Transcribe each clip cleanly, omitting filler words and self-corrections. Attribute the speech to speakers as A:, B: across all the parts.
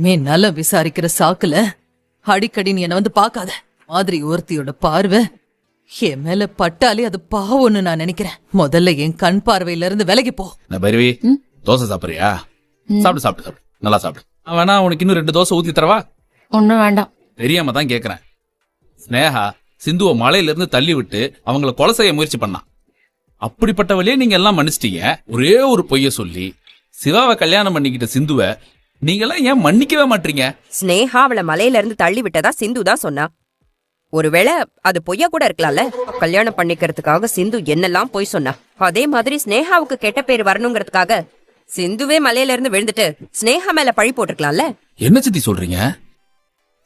A: இனிமே நல்ல விசாரிக்கிற சாக்குல அடிக்கடி நீ என்ன வந்து பாக்காத. மாதிரி ஒருத்தியோட பார்வை என் மேல பட்டாலே அது பாவம்னு நான் நினைக்கிறேன். முதல்ல என் கண் பார்வையில இருந்து விலகி போ.
B: பைரவி, தோசை சாப்பிடுறியா? சாப்பிடு சாப்பிடு சாப்பிடு, நல்லா சாப்பிடு. வேணா உனக்கு இன்னும் 2 தோசை ஊத்தி தரவா?
C: ஒன்னும் வேண்டாம்.
B: தெரியாம தான் கேக்குறேன். ஸ்னேகா சிந்துவை மலையில இருந்து தள்ளி விட்டு அவங்கள கொலை செய்ய முயற்சி பண்ணா. அப்படிப்பட்டவளையே நீங்க எல்லாம் மன்னிச்சிட்டீங்க. ஒரே ஒரு பொய்ய சொல்லி சிவாவை கல்யாணம் பண்ணிக்கிட்ட சிந்துவை நீங்க எல்லாம் ஏன் மன்னிக்கவே மாட்டீங்க?
D: ஸ்னேகா அவளை மலையில இருந்து தள்ளி விட்டதா சிந்து தான் சொன்னா. ஒருவேளை அது பொய்யா கூட இருக்கலாம்ல. கல்யாணம் பண்ணிக்கிறதுக்காக சிந்து என்னெல்லாம் பொய் சொன்னா. அதே மாதிரி ஸ்னேகாவுக்கு கெட்ட பேர் வரணுங்கிறதுக்காக சிந்துவே மலையில இருந்து விழுந்துட்டு ஸ்னேகா மேல பழி போட்டிருக்கலாம்ல.
B: என்ன சித்தி சொல்றீங்க?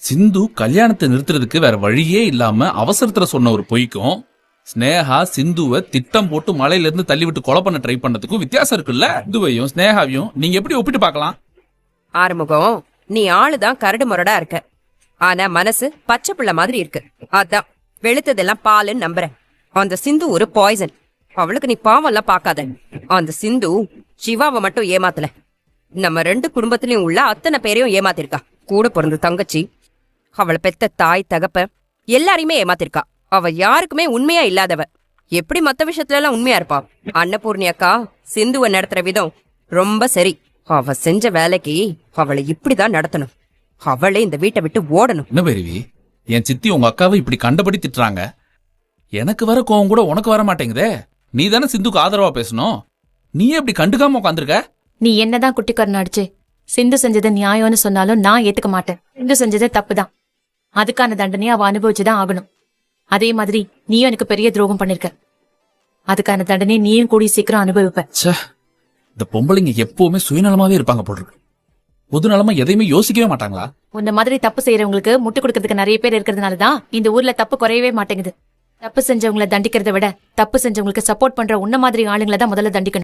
B: சிந்து கல்யாணத்தை நிறுத்துறதுக்கு வேற வழியே இல்லாம அவசரத்துல சொன்ன ஒரு பொய்க்கும் ஸ்னேகா சிந்துவை திட்டம் போட்டு மலையில இருந்து தள்ளி விட்டு கொலை பண்ண ட்ரை பண்ணதுக்கும் வித்தியாசம் இருக்குல்ல? சிந்துவையும் ஸ்னேகாவையும் நீங்க எப்படி ஒப்பிட்டு பார்க்கலாம்?
D: ஆறுமுகம், நீ ஆளுதான் கரடு முரடா இருக்க, ஆனா மனசு பச்சை பிள்ளை மாதிரி இருக்கு. அதான் வெளுத்ததெல்லாம் பாலுன்னு நம்புறேன். அந்த சிந்து ஒரு பாய்சன். அவளுக்கு நீ பாவம் எல்லாம் பாக்காத. அந்த சிந்து சிவாவை மட்டும் ஏமாத்தல, நம்ம 2 குடும்பத்திலயும் உள்ள அத்தனை பேரையும் ஏமாத்திருக்கா. கூட பிறந்த தங்கச்சி, அவளை பெத்த தாய் தகப்ப எல்லாரையுமே ஏமாத்திருக்கா. அவ யாருக்குமே உண்மையா இல்லாதவ. எப்படி மத்த விஷயத்துல எல்லாம் உண்மையா இருப்பா? அன்னபூர்ணி அக்கா சிந்துவை நடத்துற விதம் ரொம்ப சரி. அவ செஞ்ச வேலைக்கு அவளை இப்படிதான் நடத்தணும். அவளே இந்த வீட்டை விட்டு ஓடணும்.
B: என்ன பைரவி, என் சித்தி உங்க அக்காவை இப்படி கண்டபடி திட்டுறாங்க. எனக்கு வர கோவம் கூட உனக்கு வர மாட்டேங்குதே. நீ தானே சிந்துக்கு ஆதரவா பேசணும். நீயே இப்படி கண்டுக்காம உட்காந்துருக்க.
C: நீ என்னதான் குட்டிக்காரன் அடிச்சு சிந்து செஞ்சது நியாயம்னு சொன்னாலும் நான் ஏத்துக்க மாட்டேன். சிந்து செஞ்சது தப்புதான். அதுக்கான தண்டனையை அவ அனுபவிச்சுதான் ஆகணும். அதே மாதிரி நீயும் எனக்கு பெரிய துரோகம் பண்ணிருக்க. அதுக்கான தண்டனை நீயும் கூடி சீக்கிரம் அனுபவிப்ப.
B: இந்த பொம்பளைங்க எப்பவுமே சுயநலமாவே இருப்பாங்க போல இருக்கு. பொது நலமா எதையுமே யோசிக்கவே மாட்டாங்களா?
C: உன்ன மாதிரி தப்பு செய்யறவங்களுக்கு முட்டு கொடுக்கறதுக்கு நிறைய பேர் இருக்கிறதுனாலதான் இந்த ஊர்ல தப்பு குறையவே மாட்டேங்குது. தப்பு செஞ்சவங்களை தண்டிக்கிறத விட தப்பு செஞ்சவங்களுக்கு சப்போர்ட் பண்ற உன்ன மாதிரி ஆளுங்களை தான் முதல்ல தண்டிக்கணும்.